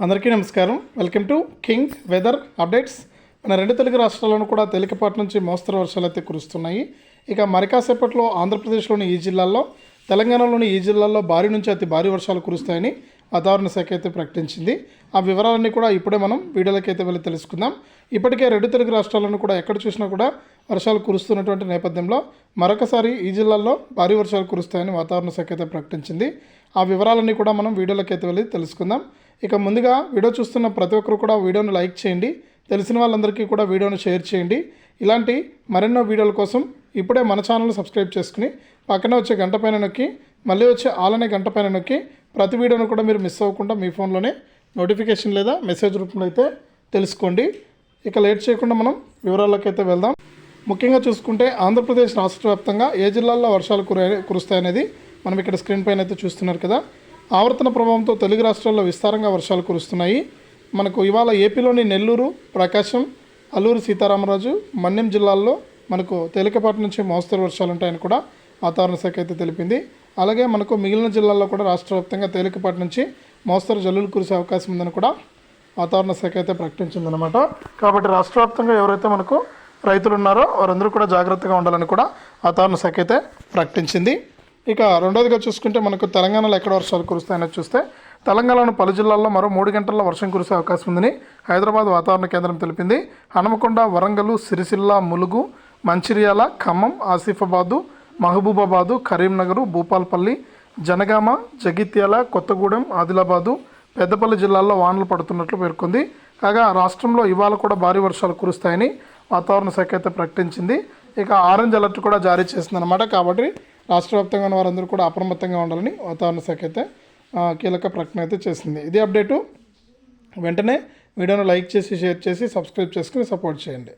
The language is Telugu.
అందరికీ నమస్కారం. Welcome to king weather updates. మన రెండు తెలుగు రాష్ట్రాల్లోనూ కూడా తేలికపాటి నుంచి మోస్తరు వర్షాలు అయితే కురుస్తున్నాయి. ఇక మరి కాసేపట్లో ఆంధ్రప్రదేశ్లోని ఈ జిల్లాల్లో, తెలంగాణలోని ఈ జిల్లాల్లో భారీ నుంచి అతి భారీ వర్షాలు కురుస్తాయని వాతావరణ శాఖ అయితే ప్రకటించింది. ఆ వివరాలన్నీ కూడా ఇప్పుడే మనం వీడియోలోకి అయితే వెళ్ళి తెలుసుకుందాం. ఇప్పటికే రెండు తెలుగు రాష్ట్రాలను కూడా ఎక్కడ చూసినా కూడా వర్షాలు కురుస్తున్నటువంటి నేపథ్యంలో మరొకసారి ఈ జిల్లాల్లో భారీ వర్షాలు కురుస్తాయని వాతావరణ శాఖ అయితే ప్రకటించింది. ఆ వివరాలన్నీ కూడా మనం వీడియోలోకి అయితే వెళ్ళి తెలుసుకుందాం. ఇక ముందుగా వీడియో చూస్తున్న ప్రతి ఒక్కరు కూడా వీడియోను లైక్ చేయండి, తెలిసిన వాళ్ళందరికీ కూడా వీడియోను షేర్ చేయండి. ఇలాంటి మరెన్నో వీడియోల కోసం ఇప్పుడే మన ఛానల్ని సబ్స్క్రైబ్ చేసుకుని పక్కనే వచ్చే గంట పైన నొక్కి మళ్ళీ వచ్చే ఆల్ అనే గంట పైన నొక్కి ప్రతి వీడియోను కూడా మీరు మిస్ అవ్వకుండా మీ ఫోన్లోనే నోటిఫికేషన్ లేదా మెసేజ్ రూపంలో అయితే తెలుసుకోండి. ఇక లేట్ చేయకుండా మనం వివరాల్లోకి అయితే వెళ్దాం. ముఖ్యంగా చూసుకుంటే ఆంధ్రప్రదేశ్ రాష్ట్ర వ్యాప్తంగా ఏ జిల్లాల్లో వర్షాలు కురుస్తాయనేది మనం ఇక్కడ స్క్రీన్ పైన అయితే చూస్తున్నారు కదా. ఆవర్తన ప్రభావంతో తెలుగు రాష్ట్రాల్లో విస్తారంగా వర్షాలు కురుస్తున్నాయి. మనకు ఇవాళ ఏపీలోని నెల్లూరు, ప్రకాశం, అల్లూరు సీతారామరాజు, మన్యం జిల్లాల్లో మనకు తేలికపాటి నుంచి మోస్తరు వర్షాలు ఉంటాయని కూడా వాతావరణ శాఖ అయితే తెలిపింది. అలాగే మనకు మిగిలిన జిల్లాల్లో కూడా రాష్ట్ర వ్యాప్తంగా తేలికపాటి నుంచి మోస్తరు జల్లులు కురిసే అవకాశం ఉందని కూడా వాతావరణ శాఖ అయితే ప్రకటించిందనమాట. కాబట్టి రాష్ట్ర వ్యాప్తంగా ఎవరైతే మనకు రైతులు ఉన్నారో వారందరూ కూడా జాగ్రత్తగా ఉండాలని కూడా వాతావరణ శాఖ అయితే ప్రకటించింది. ఇక రెండోదిగా చూసుకుంటే మనకు తెలంగాణలో ఎక్కడ వర్షాలు కురుస్తాయని చూస్తే తెలంగాణలోని పలు జిల్లాల్లో మరో 3 గంటల్లో వర్షం కురిసే అవకాశం ఉందని హైదరాబాద్ వాతావరణ కేంద్రం తెలిపింది. హనుమకొండ, వరంగల్, సిరిసిల్ల, ములుగు, మంచిర్యాల, ఖమ్మం, ఆసిఫాబాదు, మహబూబాబాదు, కరీంనగర్, భూపాల్పల్లి, జనగామ, జగిత్యాల, కొత్తగూడెం, ఆదిలాబాదు, పెద్దపల్లి జిల్లాల్లో వానలు పడుతున్నట్లు పేర్కొంది. కాగా రాష్ట్రంలో ఇవాళ కూడా భారీ వర్షాలు కురుస్తాయని వాతావరణ శాఖ అయితే ప్రకటించింది. ఇక ఆరెంజ్ అలర్ట్ కూడా జారీ చేసిందన్నమాట. కాబట్టి రాష్ట్ర వ్యాప్తంగా ఉన్న వారందరూ కూడా అప్రమత్తంగా ఉండాలని వాతావరణ శాఖ అయితే కీలక ప్రకటన అయితే చేసింది. ఇదే అప్డేటు. వెంటనే వీడియోను లైక్ చేసి, షేర్ చేసి, సబ్స్క్రైబ్ చేసుకుని సపోర్ట్ చేయండి.